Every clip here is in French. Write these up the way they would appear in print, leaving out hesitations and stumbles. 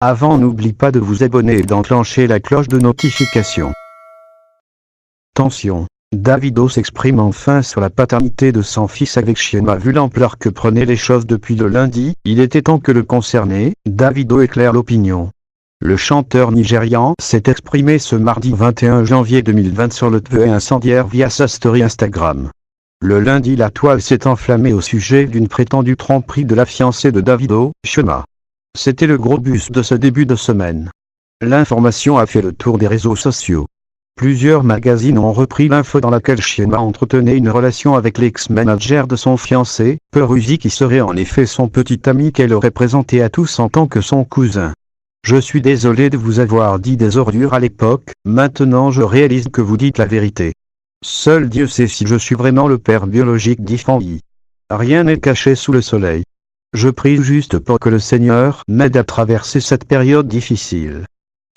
Avant, n'oublie pas de vous abonner et d'enclencher la cloche de notification. Tension. Davido s'exprime enfin sur la paternité de son fils avec Chioma. Vu l'ampleur que prenaient les choses depuis le lundi, il était temps que le concerné, Davido, éclaire l'opinion. Le chanteur nigérian s'est exprimé ce mardi 21 janvier 2020 sur le tweet incendiaire via sa story Instagram. Le lundi, la toile s'est enflammée au sujet d'une prétendue tromperie de la fiancée de Davido, Chioma. C'était le gros buzz de ce début de semaine. L'information a fait le tour des réseaux sociaux. Plusieurs magazines ont repris l'info dans laquelle Chioma entretenait une relation avec l'ex-manager de son fiancé, Peruzzi, qui serait en effet son petit ami qu'elle aurait présenté à tous en tant que son cousin. Je suis désolé de vous avoir dit des ordures à l'époque, maintenant je réalise que vous dites la vérité. Seul Dieu sait si je suis vraiment le père biologique d'Ifandi. Rien n'est caché sous le soleil. Je prie juste pour que le Seigneur m'aide à traverser cette période difficile.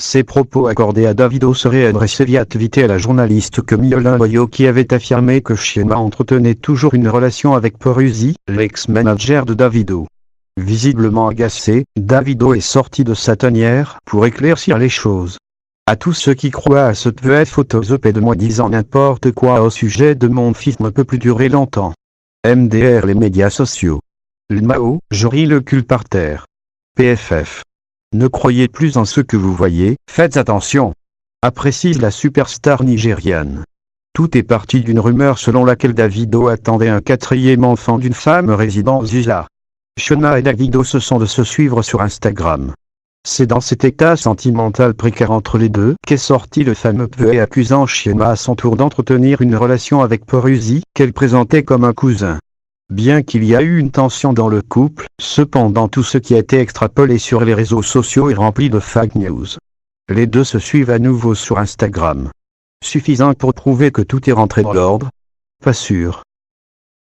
Ces propos accordés à Davido seraient adressés via tweet à la journaliste Camille Boyo, qui avait affirmé que Chioma entretenait toujours une relation avec Peruzzi, l'ex-manager de Davido. Visiblement agacé, Davido est sorti de sa tanière pour éclaircir les choses. À tous ceux qui croient à ce tweet photosopé de moi disant n'importe quoi au sujet de mon fils ne peut plus durer longtemps. MDR, les médias sociaux. L'Mao, je ris le cul par terre. PFF. Ne croyez plus en ce que vous voyez, faites attention. Apprécie la superstar nigériane. Tout est parti d'une rumeur selon laquelle Davido attendait un 4e enfant d'une femme résidant aux USA. Chioma et Davido se sont de se suivre sur Instagram. C'est dans cet état sentimental précaire entre les deux qu'est sorti le fameux tweet accusant Chioma à son tour d'entretenir une relation avec Peruzzi, qu'elle présentait comme un cousin. Bien qu'il y a eu une tension dans le couple, cependant tout ce qui a été extrapolé sur les réseaux sociaux est rempli de fake news. Les deux se suivent à nouveau sur Instagram. Suffisant pour prouver que tout est rentré dans l'ordre? Pas sûr.